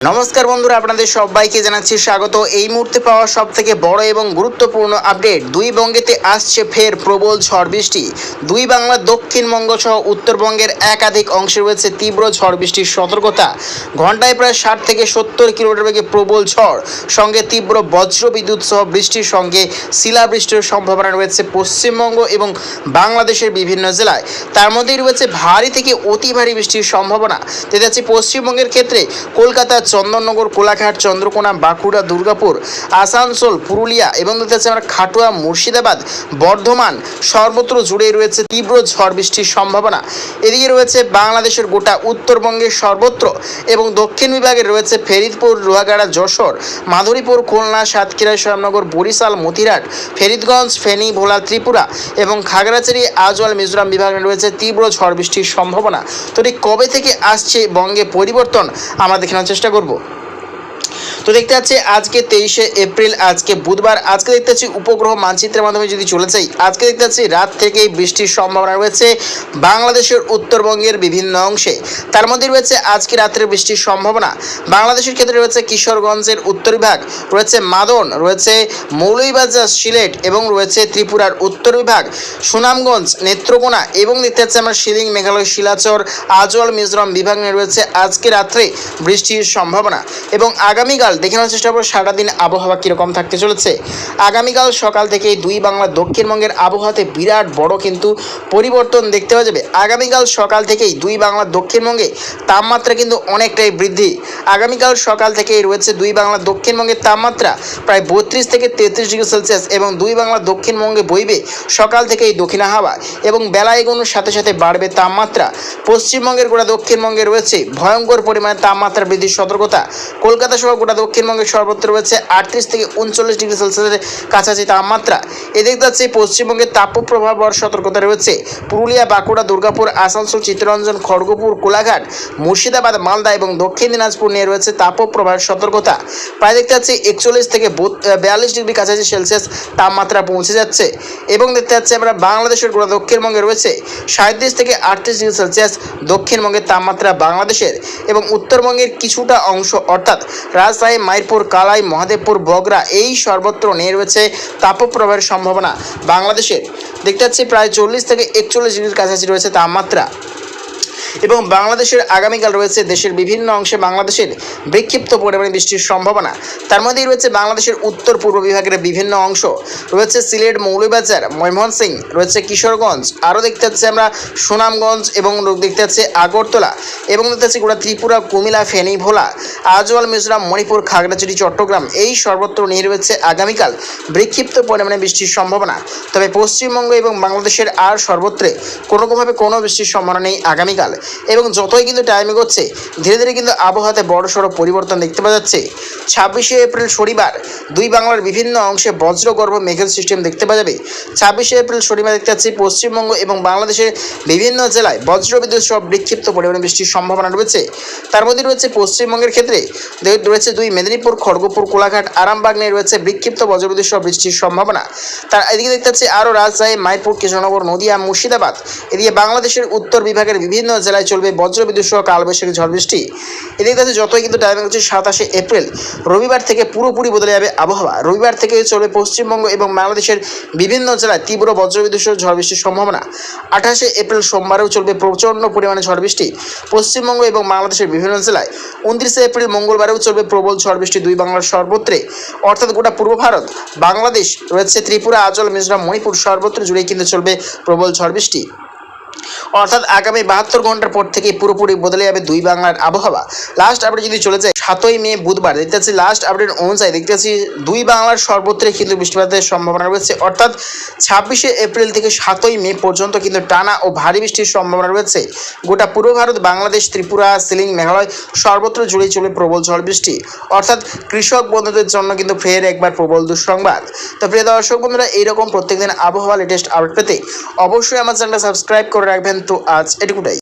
নমস্কার বন্ধুরা, আপনাদের সবাইকে জানাচ্ছি স্বাগত। এই মুহূর্তে পাওয়া সবথেকে বড় এবং গুরুত্বপূর্ণ আপডেট, দুই বঙ্গেতে আসছে ফের প্রবল ঝড় বৃষ্টি। দুই বাংলার দক্ষিণবঙ্গ সহ উত্তরবঙ্গের একাধিক অংশে রয়েছে তীব্র ঝড় বৃষ্টির সতর্কতা। ঘন্টায় প্রায় 60 থেকে 70 কিলোমিটার বেগে প্রবল ঝড়, সঙ্গে তীব্র বজ্র বিদ্যুৎ সহ বৃষ্টির সঙ্গে শিলাবৃষ্টির সম্ভাবনা রয়েছে পশ্চিমবঙ্গ এবং বাংলাদেশের বিভিন্ন জেলায়। তার মধ্যেই রয়েছে ভারী থেকে অতি ভারী বৃষ্টির সম্ভাবনা। দেখা যাচ্ছে পশ্চিমবঙ্গের ক্ষেত্রে কলকাতা, চন্দননগর, কোলাঘাট, চন্দ্রকোনা, বাঁকুড়া, দুর্গাপুর, আসানসোল, পুরুলিয়া এবং দেখতে পাচ্ছি আমরা খাটুয়া, মুর্শিদাবাদ, বর্ধমান সর্বত্র জুড়ে রয়েছে তীব্র ঝড় বৃষ্টির সম্ভাবনা। এদিকে রয়েছে বাংলাদেশের গোটা উত্তরবঙ্গের সর্বত্র এবং দক্ষিণ বিভাগে রয়েছে ফরিদপুর, লোহাগাড়া, যশোর, মাধুরীপুর, খুলনা, সাতক্ষীরা, শ্যামনগর, বরিশাল, মতিরাট, ফরিদগঞ্জ, ফেনী, ভোলা, ত্রিপুরা এবং খাগড়াছড়ি, আজওয়াল, মিজোরাম বিভাগে রয়েছে তীব্র ঝড় বৃষ্টির সম্ভাবনা। তো ঠিক কবে থেকে আসছে বঙ্গে পরিবর্তন আমরা দেখানোর চেষ্টা করব। তো দেখতে পাচ্ছি আজকে 23শে এপ্রিল, আজকে বুধবার। আজকে দেখতে পাচ্ছি উপগ্রহ মানচিত্রের মাধ্যমে যদি চলে যাই, আজকে দেখতে পাচ্ছি রাত থেকেই বৃষ্টির সম্ভাবনা রয়েছে বাংলাদেশের উত্তরবঙ্গের বিভিন্ন অংশে। তার মধ্যে রয়েছে আজকে রাত্রে বৃষ্টির সম্ভাবনা। বাংলাদেশের ক্ষেত্রে রয়েছে কিশোরগঞ্জের উত্তর বিভাগ, রয়েছে মাদন, রয়েছে মৌলভীবাজার, সিলেট এবং রয়েছে ত্রিপুরার উত্তর বিভাগ, সুনামগঞ্জ, নেত্রকোনা এবং দেখতে পাচ্ছি আমরা শিলিং, মেঘালয়, শিলাচর, আজওয়াল, মিজোরাম বিভাগ নিয়ে রয়েছে আজকে রাত্রে বৃষ্টির সম্ভাবনা। এবং আগামীকাল দেখে নেওয়ার চেষ্টা করব সারাদিন আবহাওয়া কীরকম থাকতে চলেছে। আগামীকাল সকাল থেকেই দুই বাংলার দক্ষিণবঙ্গের আবহাওয়াতে বিরাট বড় কিন্তু পরিবর্তন দেখতে পাওয়া যাবে। আগামীকাল সকাল থেকেই দুই বাংলার দক্ষিণবঙ্গে তাপমাত্রা কিন্তু অনেকটাই বৃদ্ধি। আগামীকাল সকাল থেকেই রয়েছে দুই বাংলার দক্ষিণবঙ্গের তাপমাত্রা প্রায় 32 থেকে 33 ডিগ্রি সেলসিয়াস এবং দুই বাংলার দক্ষিণবঙ্গে বইবে সকাল থেকেই দক্ষিণা হাওয়া এবং বেলা এগোনোর সাথে সাথে বাড়বে তাপমাত্রা। পশ্চিমবঙ্গের গোটা দক্ষিণবঙ্গে রয়েছে ভয়ঙ্কর পরিমাণে তাপমাত্রা বৃদ্ধির সতর্কতা। কলকাতা সহ গোটা দক্ষিণবঙ্গের সর্বত্র রয়েছে 38 থেকে 39 ডিগ্রি সেলসিয়াসের কাছাকাছি তাপমাত্রা। এদিক যাচ্ছে পশ্চিমবঙ্গের তাপপ্রবাহ হওয়ার সতর্কতা রয়েছে পুরুলিয়া, বাঁকুড়া, দুর্গাপুর, আসানসোল, চিত্তরঞ্জন, খড়গপুর, কোলাঘাট, মুর্শিদাবাদ, মালদা এবং দক্ষিণ দিনাজপুর নিয়ে রয়েছে তাপপ্রবাহের সতর্কতা। প্রায় দেখতে পাচ্ছি 41 থেকে 42 ডিগ্রি কাছাকাছি সেলসিয়াস তাপমাত্রা পৌঁছে যাচ্ছে। এবং দেখতে পাচ্ছি আমরা বাংলাদেশের গোটা দক্ষিণবঙ্গে রয়েছে 37 থেকে 38 ডিগ্রি সেলসিয়াস দক্ষিণবঙ্গের তাপমাত্রা বাংলাদেশের। এবং উত্তরবঙ্গের কিছুটা অংশ অর্থাৎ রাজশাহী, মাইরপুর, কালাই, মহাদেবপুর, বগরা এই সর্বত্র নিয়ে রয়েছে তাপপ্রবাহের সম্ভাবনা বাংলাদেশের। দেখতে পাচ্ছি প্রায় 40 থেকে 41 ডিগ্রির কাছাকাছি রয়েছে তাপমাত্রা। এবং বাংলাদেশের আগামীকাল রয়েছে দেশের বিভিন্ন অংশে বাংলাদেশের বিক্ষিপ্ত পরিমাণে বৃষ্টির সম্ভাবনা। তার মধ্যেই রয়েছে বাংলাদেশের উত্তর পূর্ব বিভাগের বিভিন্ন অংশ, রয়েছে সিলেট, মৌলভীবাজার, ময়মনসিংহ, রয়েছে কিশোরগঞ্জ, আরও দেখতে পাচ্ছি আমরা সুনামগঞ্জ এবং দেখতে পাচ্ছি আগরতলা এবং দেখতে পাচ্ছি গোটা ত্রিপুরা, কুমিল্লা, ফেনী, ভোলা, আজওয়াল, মিজোরাম, মণিপুর, খাগড়াছড়ি, চট্টগ্রাম এই সর্বত্র নিয়ে রয়েছে আগামীকাল বিক্ষিপ্ত পরিমাণে বৃষ্টির সম্ভাবনা। তবে পশ্চিমবঙ্গ এবং বাংলাদেশের আর সর্বত্রে কোনোভাবে কোনো বৃষ্টির সম্ভাবনা নেই আগামীকাল। এবং যতই কিন্তু টাইম এগোচ্ছে ধীরে ধীরে কিন্তু আবহাওয়াতে বড়সড় পরিবর্তন দেখতে পাওয়া যাচ্ছে। 26শে এপ্রিল শনিবার দুই বাংলার বিভিন্ন অংশে বজ্রগর্ভ মেঘের সিস্টেম দেখতে পাওয়া যাবে। 26শে এপ্রিল শনিবার দেখতে পাচ্ছি পশ্চিমবঙ্গ এবং বাংলাদেশের বিভিন্ন জেলায় বজ্রবিদ্যুৎ সহ বিক্ষিপ্ত পরিমাণে বৃষ্টির সম্ভাবনা রয়েছে। তার মধ্যে রয়েছে পশ্চিমবঙ্গের ক্ষেত্রে রয়েছে দুই মেদিনীপুর, খড়গপুর, কোলাঘাট, আরামবাগ নিয়ে রয়েছে বিক্ষিপ্ত বজ্রবিদ্যুৎ সহ বৃষ্টির সম্ভাবনা। তার এদিকে দেখতে পাচ্ছি আরও রাজশাহী, মাইরপুর, কৃষ্ণনগর, নদিয়া, মুর্শিদাবাদ, এদিকে বাংলাদেশের উত্তর বিভাগের বিভিন্ন জেলায় চলবে বজ্রবিদ্যুৎ সহ কালবৈশাখী ঝড় বৃষ্টি। এদিকে কাছে যতই কিন্তু টাইমিং হচ্ছে 27শে এপ্রিল রবিবার থেকে পুরোপুরি বদলে যাবে আবহাওয়া। রবিবার থেকে চলবে পশ্চিমবঙ্গ এবং বাংলাদেশের বিভিন্ন জেলায় তীব্র বজ্রবিদ্যুৎ সহ ঝড় বৃষ্টির সম্ভাবনা। 28শে এপ্রিল সোমবারেও চলবে প্রচণ্ড পরিমাণে ঝড় বৃষ্টি পশ্চিমবঙ্গ এবং বাংলাদেশের বিভিন্ন জেলায়। 29শে এপ্রিল মঙ্গলবারেও চলবে প্রবল ঝড় বৃষ্টি দুই বাংলার সর্বত্রে অর্থাৎ গোটা পূর্ব ভারত, বাংলাদেশ রয়েছে ত্রিপুরা, আজল, মিজোরাম, মণিপুর সর্বত্র জুড়েই কিন্তু চলবে প্রবল ঝড় বৃষ্টি। অর্থাৎ আগামী 72 ঘন্টার পর থেকে পুরোপুরি বদলে যাবে দুই বাংলার আবহাওয়া। লাস্ট আপডেট যদি চলে যায় 7ই মে বুধবার দেখতে পাচ্ছি লাস্ট আপডেট অনুযায়ী দেখতে পাচ্ছি দুই বাংলার সর্বত্রে কিন্তু বৃষ্টিপাতের সম্ভাবনা রয়েছে। অর্থাৎ 26শে এপ্রিল থেকে 7ই মে পর্যন্ত কিন্তু টানা ও ভারী বৃষ্টির সম্ভাবনা রয়েছে গোটা পূর্ব ভারত, বাংলাদেশ, ত্রিপুরা, শিলিং, মেঘালয় সর্বত্র জুড়েই চলবে প্রবল ঝড় বৃষ্টি। অর্থাৎ কৃষক বন্ধুদের জন্য কিন্তু ফের একবার প্রবল দুঃসংবাদ। তো প্রিয় দর্শক বন্ধুরা, এইরকম প্রত্যেকদিন আবহাওয়া লেটেস্ট আপডেট পেতে অবশ্যই আমার চ্যানেলটা সাবস্ক্রাইব করে রাখবেন। তো আজ এটুকুটাই।